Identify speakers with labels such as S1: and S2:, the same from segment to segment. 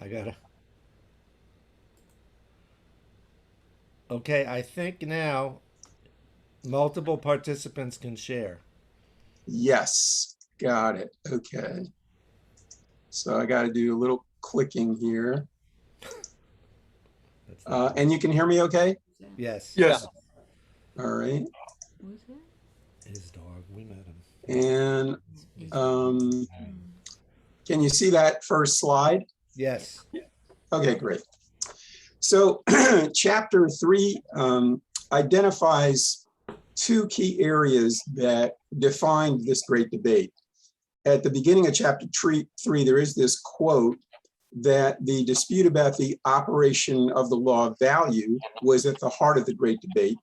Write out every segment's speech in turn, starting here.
S1: I gotta. Okay, I think now multiple participants can share.
S2: Yes, got it. Okay. So I got to do a little clicking here.
S1: That's not good.
S2: And you can hear me okay?
S1: Yes.
S3: Yeah.
S4: Yes.
S2: All right.
S1: His dog. We met him.
S2: And um, can you see that first slide?
S1: Yes.
S2: Okay, great. So chapter 3 identifies two key areas that defined this great debate. At the beginning of chapter 3, there is this quote that the dispute about the operation of the law of value was at the heart of the great debate.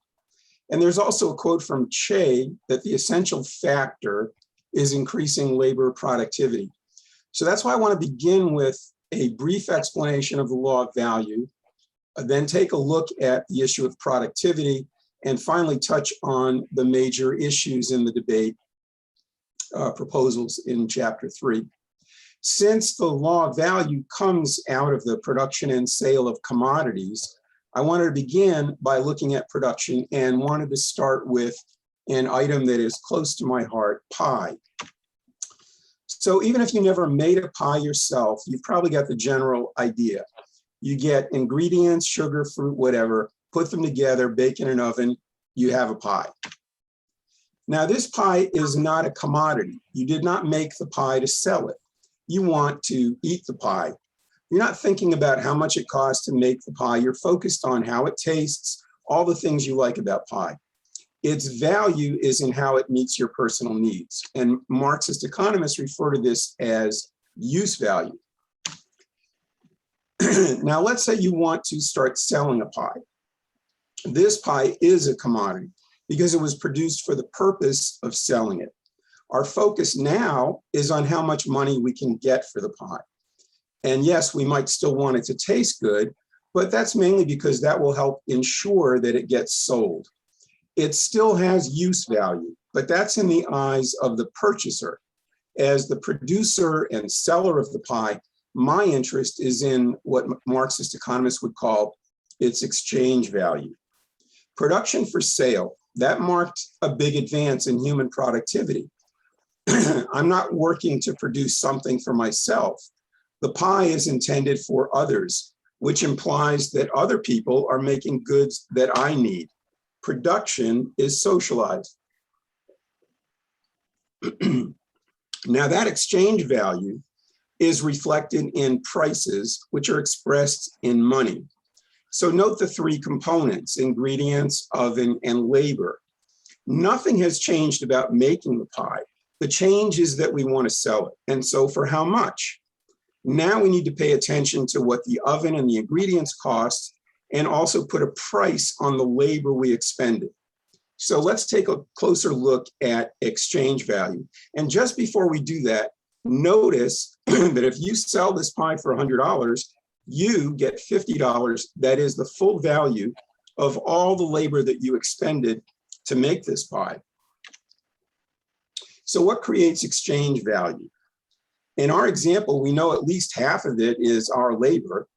S2: And there's also a quote from Che that the essential factor is increasing labor productivity. So that's why I want to begin with a brief explanation of the law of value, then take a look at the issue of productivity, and finally touch on the major issues in the debate proposals in chapter 3. Since the law of value comes out of the production and sale of commodities, I wanted to begin by looking at production and wanted to start with an item that is close to my heart, pie. So even if you never made a pie yourself, you've probably got the general idea. You get ingredients, sugar, fruit, whatever, put them together, bake in an oven, you have a pie. Now, this pie is not a commodity. You did not make the pie to sell it. You want to eat the pie. You're not thinking about how much it costs to make the pie. You're focused on how it tastes, all the things you like about pie. Its value is in how it meets your personal needs. And Marxist economists refer to this as use value. Now, let's say you want to start selling a pie. This pie is a commodity because it was produced for the purpose of selling it. Our focus now is on how much money we can get for the pie. And yes, we might still want it to taste good, but that's mainly because that will help ensure that it gets sold. It still has use value, but that's in the eyes of the purchaser. As the producer and seller of the pie, my interest is in what Marxist economists would call its exchange value. Production for sale, that marked a big advance in human productivity. I'm not working to produce something for myself. The pie is intended for others, which implies that other people are making goods that I need. Production is socialized. Now, that exchange value is reflected in prices, which are expressed in money. So note the three components: ingredients, oven, and labor. Nothing has changed about making the pie. The change is that we want to sell it. And so for how much? Now we need to pay attention to what the oven and the ingredients cost, and also put a price on the labor we expended. So let's take a closer look at exchange value. And just before we do that, notice that if you sell this pie for $100, you get $50. That is the full value of all the labor that you expended to make this pie. So what creates exchange value? In our example, we know at least half of it is our labor.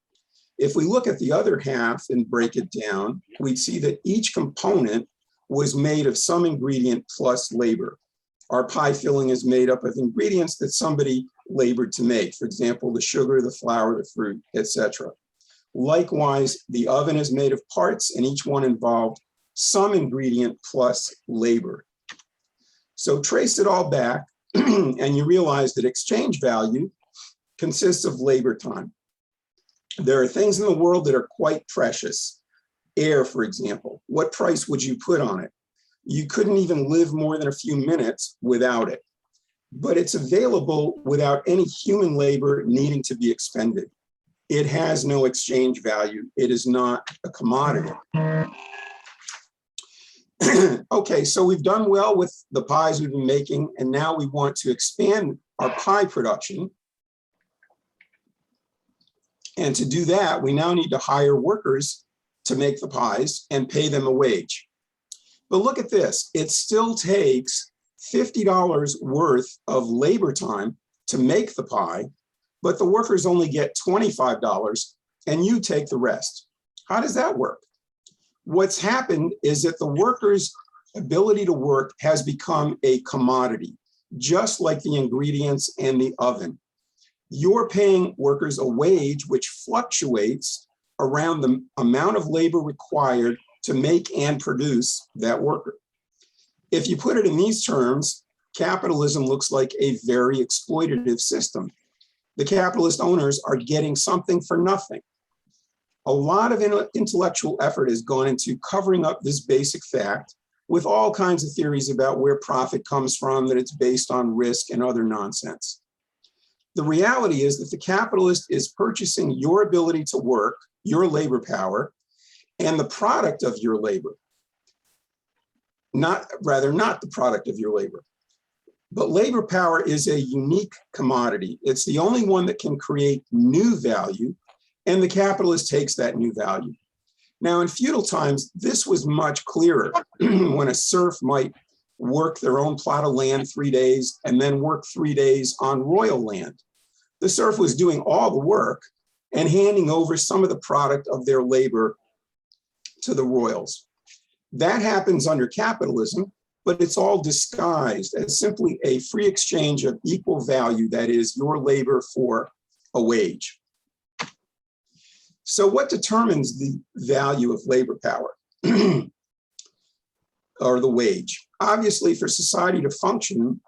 S2: If we look at the other half and break it down, we'd see that each component was made of some ingredient plus labor. Our pie filling is made up of ingredients that somebody labored to make. For example, the sugar, the flour, the fruit, etc. Likewise, the oven is made of parts, and each one involved some ingredient plus labor. So trace it all back, and you realize that exchange value consists of labor time. There are things in the world that are quite precious. Air, for example. What price would you put on it? You couldn't even live more than a few minutes without it. But it's available without any human labor needing to be expended. It has no exchange value. It is not a commodity. Okay, so we've done well with the pies we've been making, and now we want to expand our pie production. And to do that, we now need to hire workers to make the pies and pay them a wage. But look at this, it still takes $50 worth of labor time to make the pie, but the workers only get $25 and you take the rest. How does that work? What's happened is that the workers' ability to work has become a commodity, just like the ingredients and the oven. You're paying workers a wage which fluctuates around the amount of labor required to make and produce that worker. If you put it in these terms, capitalism looks like a very exploitative system. The capitalist owners are getting something for nothing. A lot of intellectual effort has gone into covering up this basic fact with all kinds of theories about where profit comes from, that it's based on risk and other nonsense. The reality is that the capitalist is purchasing your ability to work, your labor power, and the product of your labor. Not the product of your labor. But labor power is a unique commodity. It's the only one that can create new value, and the capitalist takes that new value. Now, in feudal times, this was much clearer when a serf might work their own plot of land 3 days and then work 3 days on royal land. The serf was doing all the work and handing over some of the product of their labor to the royals. That happens under capitalism, but it's all disguised as simply a free exchange of equal value, that is, your labor for a wage. So what determines the value of labor power or the wage? Obviously, for society to function,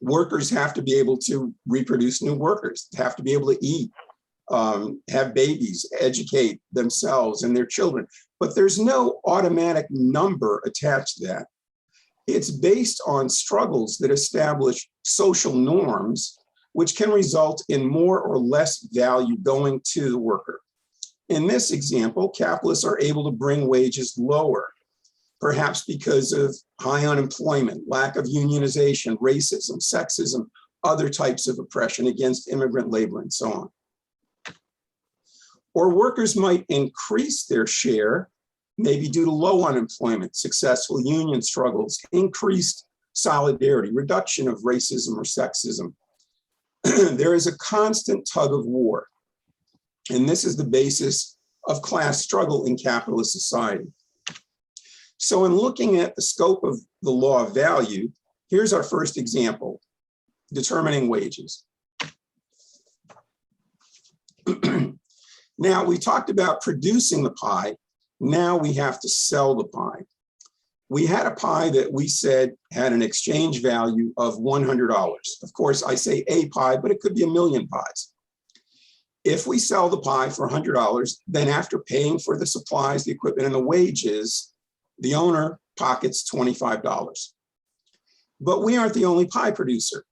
S2: workers have to be able to reproduce new workers, have to be able to eat, have babies, educate themselves and their children. But there's no automatic number attached to that. It's based on struggles that establish social norms, which can result in more or less value going to the worker. In this example, capitalists are able to bring wages lower, perhaps because of high unemployment, lack of unionization, racism, sexism, other types of oppression against immigrant labor, and so on. Or workers might increase their share, maybe due to low unemployment, successful union struggles, increased solidarity, reduction of racism or sexism. There is a constant tug of war. And this is the basis of class struggle in capitalist society. So in looking at the scope of the law of value, here's our first example, determining wages. Now, we talked about producing the pie. Now we have to sell the pie. We had a pie that we said had an exchange value of $100. Of course, I say a pie, but it could be a million pies. If we sell the pie for $100, then after paying for the supplies, the equipment, and the wages, the owner pockets $25. But we aren't the only pie producer.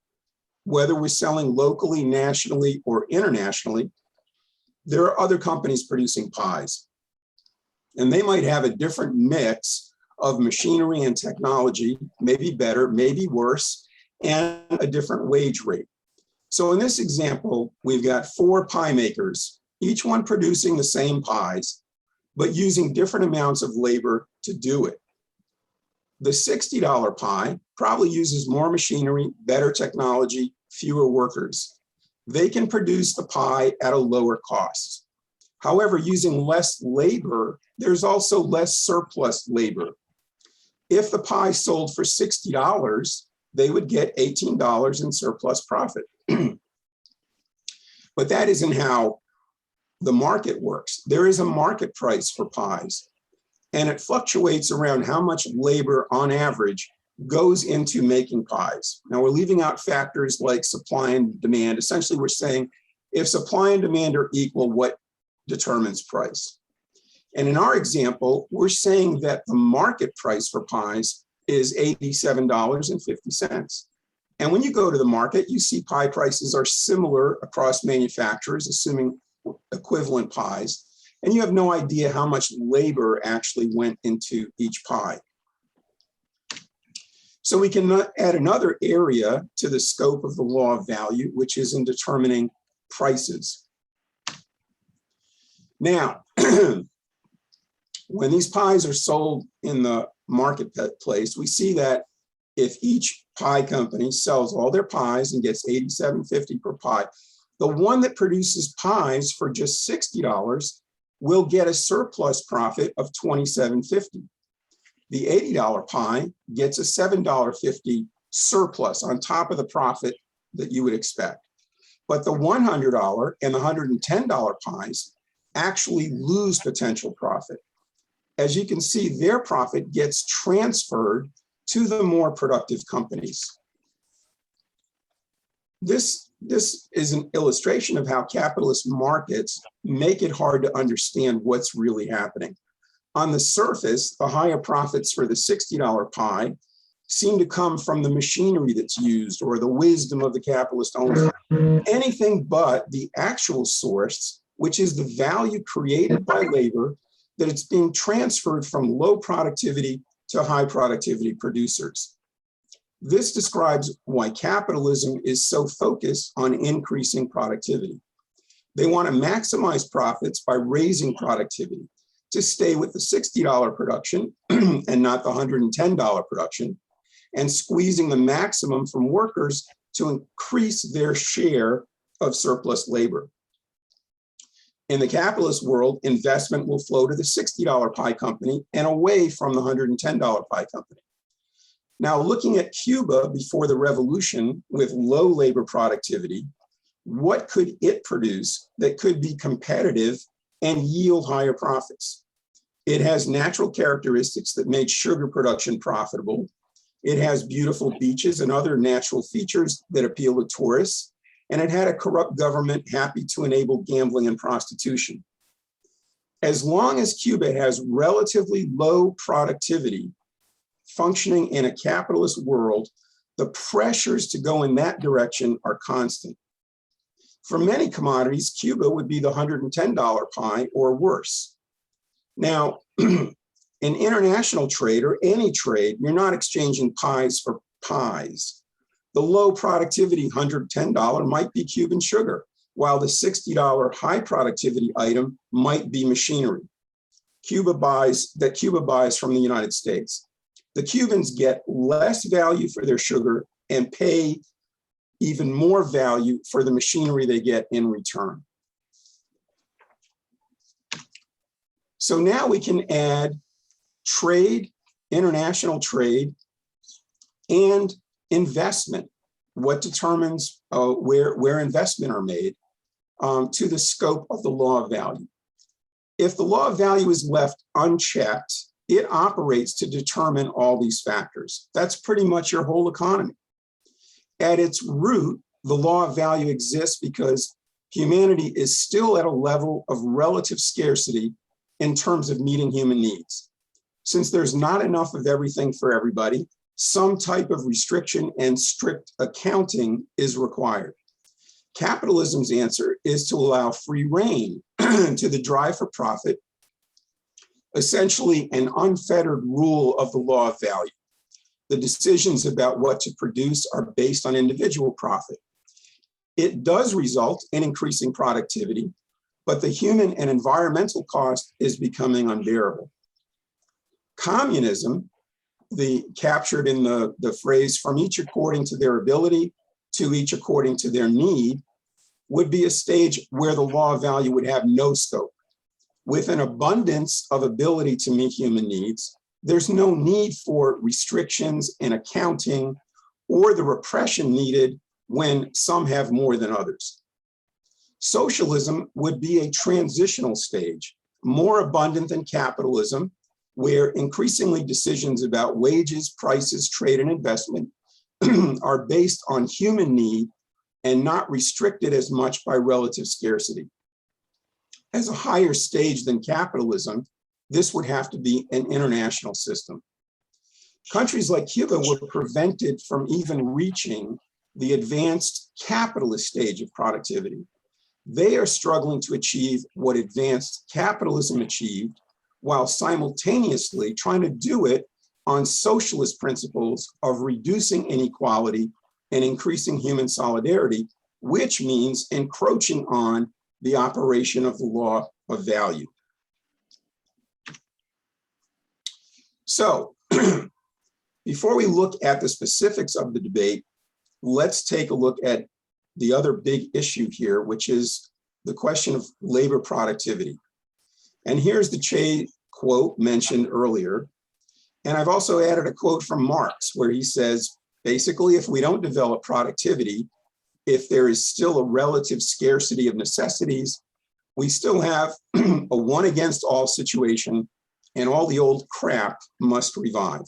S2: Whether we're selling locally, nationally, or internationally, there are other companies producing pies. And they might have a different mix of machinery and technology, maybe better, maybe worse, and a different wage rate. So in this example, we've got 4 pie makers, each one producing the same pies, but using different amounts of labor to do it. The $60 pie probably uses more machinery, better technology, fewer workers. They can produce the pie at a lower cost. However, using less labor, there's also less surplus labor. If the pie sold for $60, they would get $18 in surplus profit. But that isn't how the market works. There is a market price for pies, and it fluctuates around how much labor on average goes into making pies. Now, we're leaving out factors like supply and demand. Essentially, we're saying if supply and demand are equal, what determines price? And in our example, we're saying that the market price for pies is $87.50. And when you go to the market, you see pie prices are similar across manufacturers, assuming equivalent pies. And you have no idea how much labor actually went into each pie. So we can add another area to the scope of the law of value, which is in determining prices. Now, when these pies are sold in the marketplace, we see that if each pie company sells all their pies and gets $87.50 per pie, The one that produces pies for just $60 will get a surplus profit of $27.50. The $80 pie gets a $7.50 surplus on top of the profit that you would expect. But the $100 and the $110 pies actually lose potential profit. As you can see, their profit gets transferred to the more productive companies. This is an illustration of how capitalist markets make it hard to understand what's really happening. On the surface, the higher profits for the $60 pie seem to come from the machinery that's used or the wisdom of the capitalist owner. Anything but the actual source, which is the value created by labor, that it's being transferred from low productivity to high productivity producers. This describes why capitalism is so focused on increasing productivity. They want to maximize profits by raising productivity to stay with the $60 production and not the $110 production, and squeezing the maximum from workers to increase their share of surplus labor. In the capitalist world, investment will flow to the $60 pie company and away from the $110 pie company. Now, looking at Cuba before the revolution with low labor productivity, what could it produce that could be competitive and yield higher profits? It has natural characteristics that made sugar production profitable. It has beautiful beaches and other natural features that appeal to tourists. And it had a corrupt government happy to enable gambling and prostitution. As long as Cuba has relatively low productivity, functioning in a capitalist world, the pressures to go in that direction are constant. For many commodities, Cuba would be the $110 pie or worse. Now, in international trade or any trade, you're not exchanging pies for pies. The low productivity $110 might be Cuban sugar, while the $60 high productivity item might be machinery. Cuba buys from the United States. The Cubans get less value for their sugar and pay even more value for the machinery they get in return. So now we can add trade, international trade, and investment, what determines where investment are made, to the scope of the law of value. If the law of value is left unchecked, it operates to determine all these factors. That's pretty much your whole economy. At its root, the law of value exists because humanity is still at a level of relative scarcity in terms of meeting human needs. Since there's not enough of everything for everybody, some type of restriction and strict accounting is required. Capitalism's answer is to allow free rein to the drive for profit, essentially an unfettered rule of the law of value. The decisions about what to produce are based on individual profit. It does result in increasing productivity, but the human and environmental cost is becoming unbearable. Communism, captured in the phrase from each according to their ability to each according to their need, would be a stage where the law of value would have no scope. With an abundance of ability to meet human needs, there's no need for restrictions and accounting or the repression needed when some have more than others. Socialism would be a transitional stage, more abundant than capitalism, where increasingly decisions about wages, prices, trade, and investment are based on human need and not restricted as much by relative scarcity. As a higher stage than capitalism, this would have to be an international system. Countries like Cuba were prevented from even reaching the advanced capitalist stage of productivity. They are struggling to achieve what advanced capitalism achieved while simultaneously trying to do it on socialist principles of reducing inequality and increasing human solidarity, which means encroaching on the operation of the law of value. So before we look at the specifics of the debate, let's take a look at the other big issue here, which is the question of labor productivity. And here's the Che quote mentioned earlier. And I've also added a quote from Marx where he says, basically, if we don't develop productivity, if there is still a relative scarcity of necessities, we still have a one against all situation, and all the old crap must revive.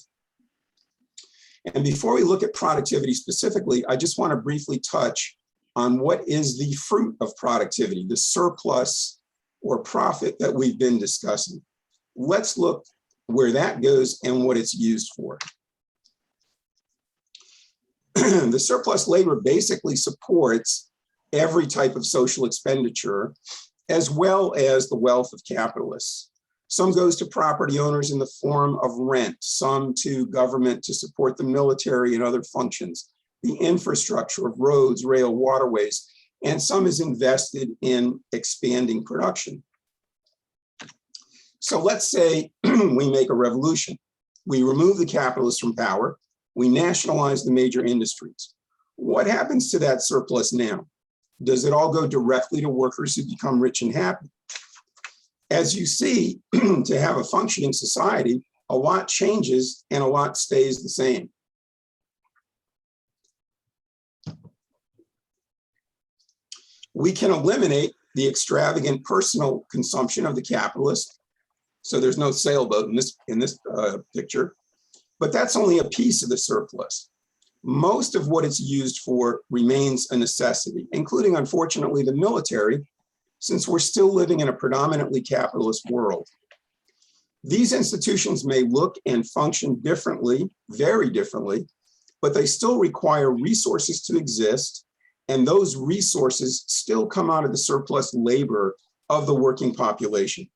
S2: And before we look at productivity specifically, I just want to briefly touch on what is the fruit of productivity, the surplus or profit that we've been discussing. Let's look where that goes and what it's used for. The surplus labor basically supports every type of social expenditure, as well as the wealth of capitalists. Some goes to property owners in the form of rent, some to government to support the military and other functions, the infrastructure of roads, rail, waterways, and some is invested in expanding production. So let's say we make a revolution. We remove the capitalists from power. We nationalize the major industries. What happens to that surplus now? Does it all go directly to workers who become rich and happy? As you see, to have a functioning society, a lot changes and a lot stays the same. We can eliminate the extravagant personal consumption of the capitalist. So there's no sailboat in this picture, but that's only a piece of the surplus. Most of what it's used for remains a necessity, including, unfortunately, the military, since we're still living in a predominantly capitalist world. These institutions may look and function differently, very differently, but they still require resources to exist, and those resources still come out of the surplus labor of the working population.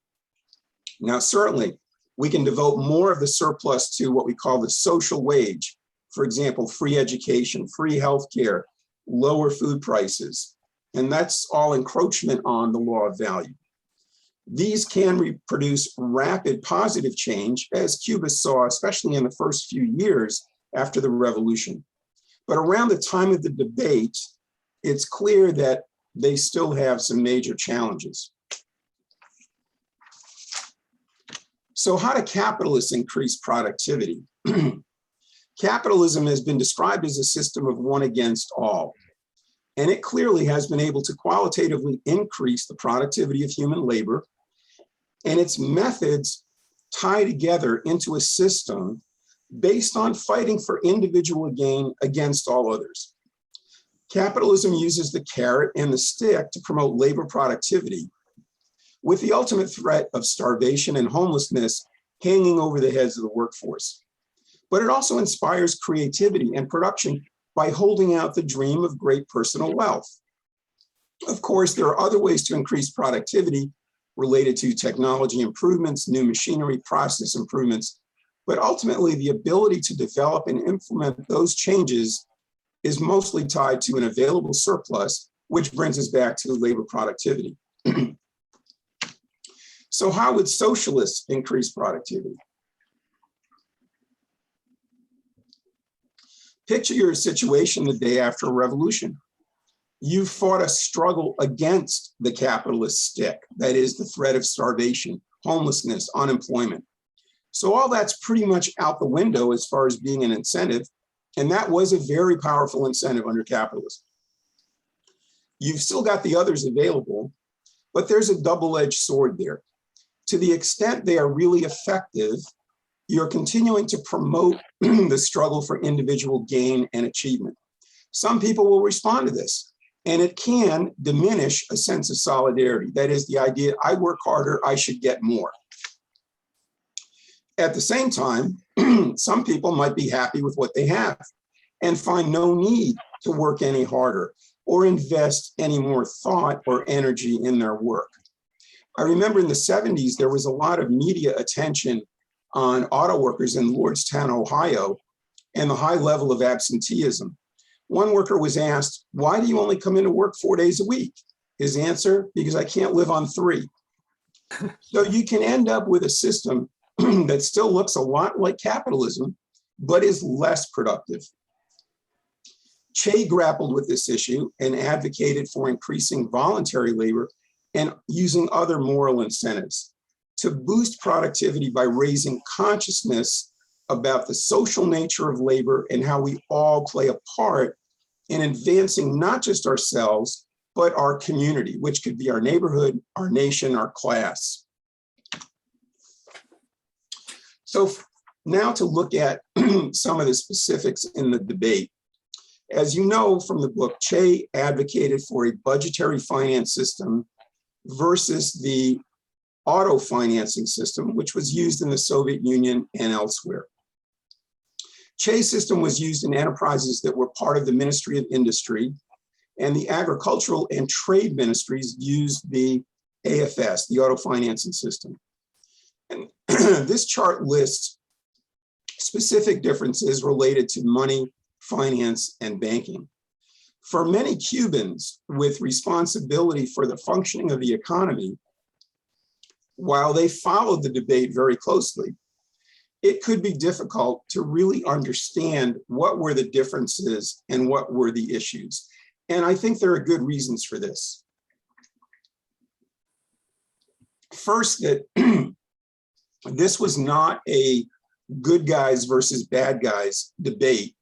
S2: Now, certainly, we can devote more of the surplus to what we call the social wage. For example, free education, free healthcare, lower food prices, and that's all encroachment on the law of value. These can reproduce rapid positive change, as Cuba saw, especially in the first few years after the revolution. But around the time of the debate, it's clear that they still have some major challenges. So how do capitalists increase productivity? Capitalism has been described as a system of one against all, and it clearly has been able to qualitatively increase the productivity of human labor, and its methods tie together into a system based on fighting for individual gain against all others. Capitalism uses the carrot and the stick to promote labor productivity, with the ultimate threat of starvation and homelessness hanging over the heads of the workforce. But it also inspires creativity and production by holding out the dream of great personal wealth. Of course, there are other ways to increase productivity related to technology improvements, new machinery, process improvements, but ultimately the ability to develop and implement those changes is mostly tied to an available surplus, which brings us back to labor productivity. So how would socialists increase productivity? Picture your situation the day after a revolution. You fought a struggle against the capitalist stick, that is the threat of starvation, homelessness, unemployment. So all that's pretty much out the window as far as being an incentive, and that was a very powerful incentive under capitalism. You've still got the others available, but there's a double-edged sword there. To the extent they are really effective, you're continuing to promote the struggle for individual gain and achievement. Some people will respond to this, and it can diminish a sense of solidarity. That is the idea, I work harder, I should get more. At the same time, some people might be happy with what they have and find no need to work any harder or invest any more thought or energy in their work. I remember in the 70s, there was a lot of media attention on auto workers in Lordstown, Ohio, and the high level of absenteeism. One worker was asked, why do you only come into work 4 days a week? His answer, because I can't live on 3. So you can end up with a system that still looks a lot like capitalism, but is less productive. Che grappled with this issue and advocated for increasing voluntary labor and using other moral incentives to boost productivity by raising consciousness about the social nature of labor and how we all play a part in advancing not just ourselves, but our community, which could be our neighborhood, our nation, our class. So now to look at some of the specifics in the debate. As you know from the book, Che advocated for a budgetary finance system versus the auto financing system, which was used in the Soviet Union and elsewhere. Che's system was used in enterprises that were part of the Ministry of Industry, and the agricultural and trade ministries used the AFS, the auto financing system. And this chart lists specific differences related to money, finance, and banking. For many Cubans with responsibility for the functioning of the economy, while they followed the debate very closely, it could be difficult to really understand what were the differences and what were the issues. And I think there are good reasons for this. First, that this was not a good guys versus bad guys debate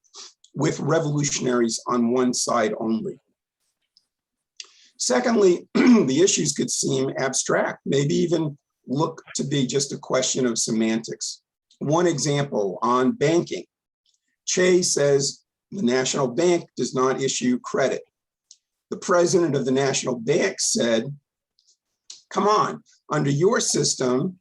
S2: with revolutionaries on one side only. Secondly, the issues could seem abstract, maybe even look to be just a question of semantics. One example on banking. Che says the National Bank does not issue credit. The president of the National Bank said, come on, under your system,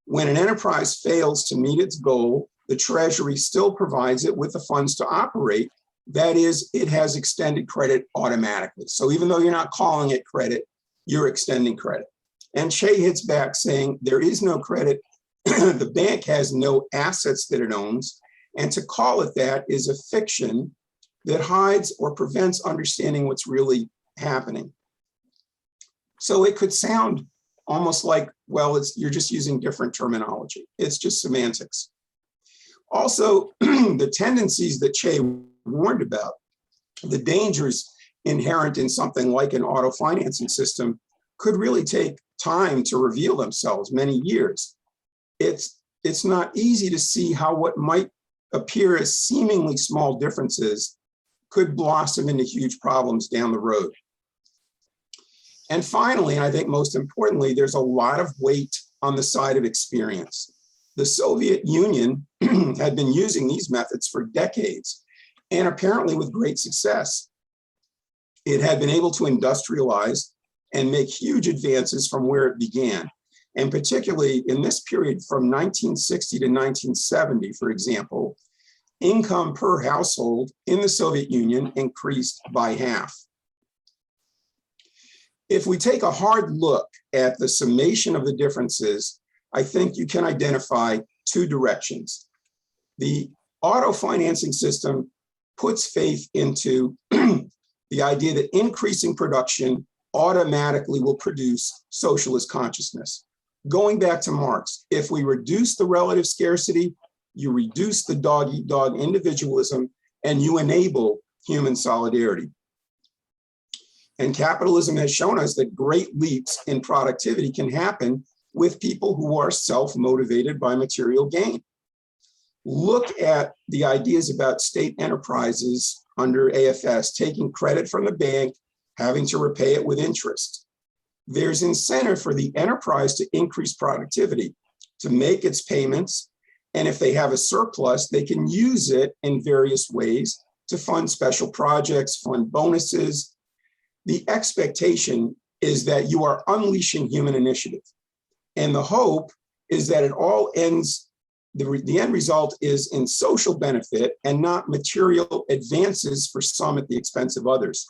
S2: when an enterprise fails to meet its goal, the Treasury still provides it with the funds to operate. That is, it has extended credit automatically. So even though you're not calling it credit, you're extending credit. And Che hits back saying there is no credit. The bank has no assets that it owns. And to call it that is a fiction that hides or prevents understanding what's really happening. So it could sound almost like, well, you're just using different terminology. It's just semantics. Also, the tendencies that Che warned about, the dangers inherent in something like an auto financing system could really take time to reveal themselves, many years. It's not easy to see how what might appear as seemingly small differences could blossom into huge problems down the road. And finally, and I think most importantly, there's a lot of weight on the side of experience. The Soviet Union had been using these methods for decades, and apparently with great success. It had been able to industrialize and make huge advances from where it began. And particularly in this period from 1960 to 1970, for example, income per household in the Soviet Union increased by half. If we take a hard look at the summation of the differences, I think you can identify two directions. The auto financing system puts faith into the idea that increasing production automatically will produce socialist consciousness. Going back to Marx, if we reduce the relative scarcity, you reduce the dog-eat-dog individualism, and you enable human solidarity. And capitalism has shown us that great leaps in productivity can happen with people who are self-motivated by material gain. Look at the ideas about state enterprises under AFS, taking credit from the bank, having to repay it with interest. There's incentive for the enterprise to increase productivity, to make its payments, and if they have a surplus, they can use it in various ways to fund special projects, fund bonuses. The expectation is that you are unleashing human initiative. And the hope is that it all ends, the end result is in social benefit and not material advances for some at the expense of others.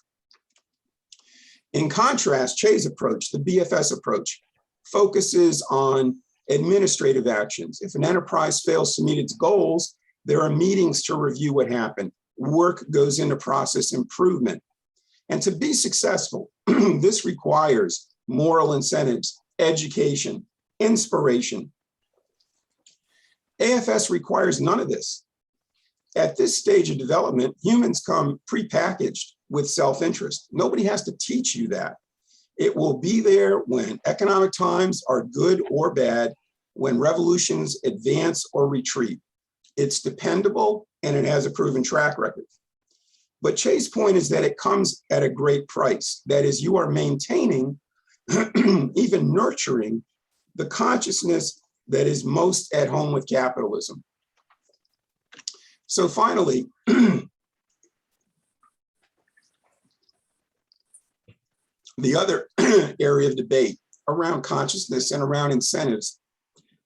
S2: In contrast, Che's approach, the BFS approach, focuses on administrative actions. If an enterprise fails to meet its goals, there are meetings to review what happened. Work goes into process improvement. And to be successful, this requires moral incentives, education, inspiration. AFS requires none of this. At this stage of development, humans come prepackaged with self-interest. Nobody has to teach you that. It will be there when economic times are good or bad, when revolutions advance or retreat. It's dependable and it has a proven track record. But Che's point is that it comes at a great price. That is, you are maintaining, even nurturing, the consciousness that is most at home with capitalism. So finally, the other area of debate around consciousness and around incentives,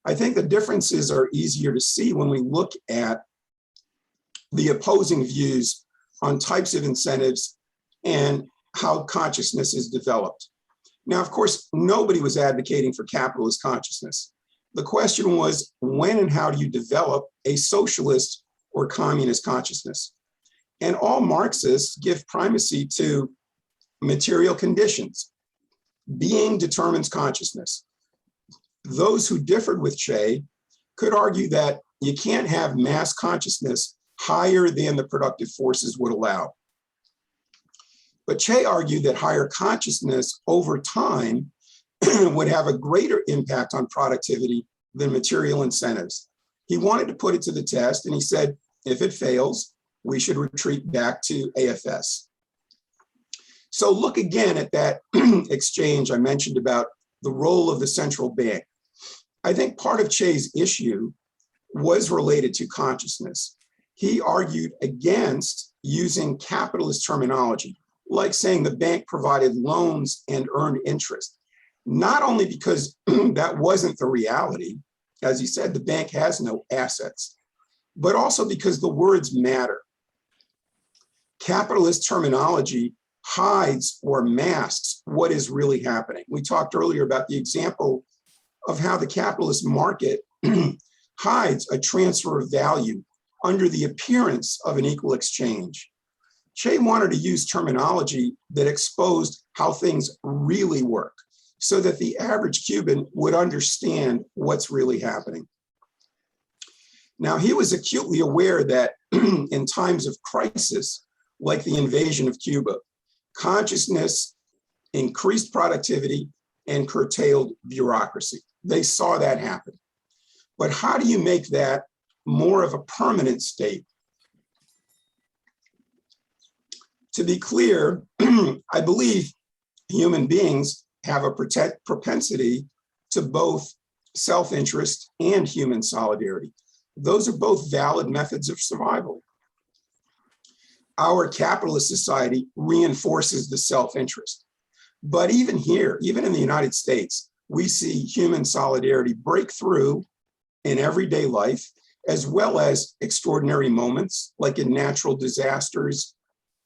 S2: I think the differences are easier to see when we look at the opposing views on types of incentives and how consciousness is developed. Now, of course, nobody was advocating for capitalist consciousness. The question was, when and how do you develop a socialist or communist consciousness? And all Marxists give primacy to material conditions. Being determines consciousness. Those who differed with Che could argue that you can't have mass consciousness higher than the productive forces would allow. But Che argued that higher consciousness over time would have a greater impact on productivity than material incentives. He wanted to put it to the test, and he said, if it fails, we should retreat back to AFS. So look again at that exchange I mentioned about the role of the central bank. I think part of Che's issue was related to consciousness. He argued against using capitalist terminology, like saying the bank provided loans and earned interest, not only because that wasn't the reality. As he said, the bank has no assets, but also because the words matter. Capitalist terminology hides or masks what is really happening. We talked earlier about the example of how the capitalist market hides a transfer of value under the appearance of an equal exchange. Che wanted to use terminology that exposed how things really work so that the average Cuban would understand what's really happening. Now, he was acutely aware that in times of crisis, like the invasion of Cuba, consciousness increased productivity and curtailed bureaucracy. They saw that happen. But how do you make that more of a permanent state? To be clear, I believe human beings have a propensity to both self-interest and human solidarity. Those are both valid methods of survival. Our capitalist society reinforces the self-interest. But even here, even in the United States, we see human solidarity break through in everyday life, as well as extraordinary moments, like in natural disasters,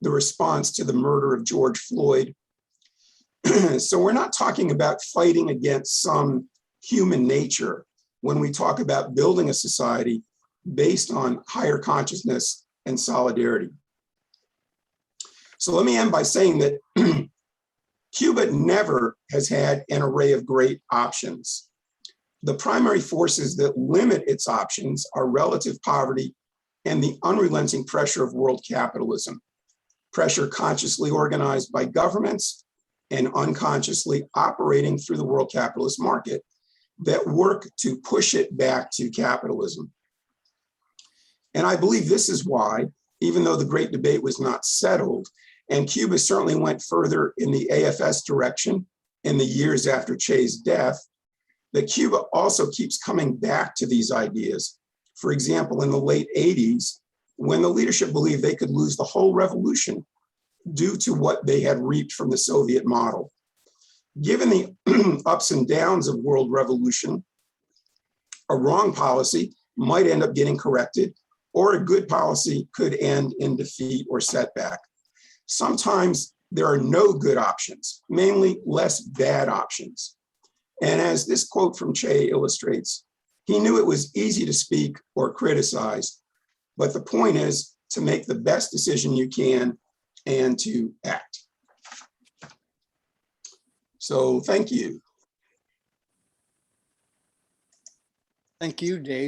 S2: the response to the murder of George Floyd. So we're not talking about fighting against some human nature when we talk about building a society based on higher consciousness and solidarity. So let me end by saying that Cuba never has had an array of great options. The primary forces that limit its options are relative poverty and the unrelenting pressure of world capitalism, pressure consciously organized by governments and unconsciously operating through the world capitalist market that work to push it back to capitalism. And I believe this is why, even though the great debate was not settled, and Cuba certainly went further in the AFS direction in the years after Che's death, that Cuba also keeps coming back to these ideas. For example, in the late 80s, when the leadership believed they could lose the whole revolution due to what they had reaped from the Soviet model. Given the ups and downs of world revolution, a wrong policy might end up getting corrected, or a good policy could end in defeat or setback. Sometimes there are no good options, mainly less bad options. And as this quote from Che illustrates, he knew it was easy to speak or criticize, but the point is to make the best decision you can and to act. So thank you.
S3: Thank you, Dave.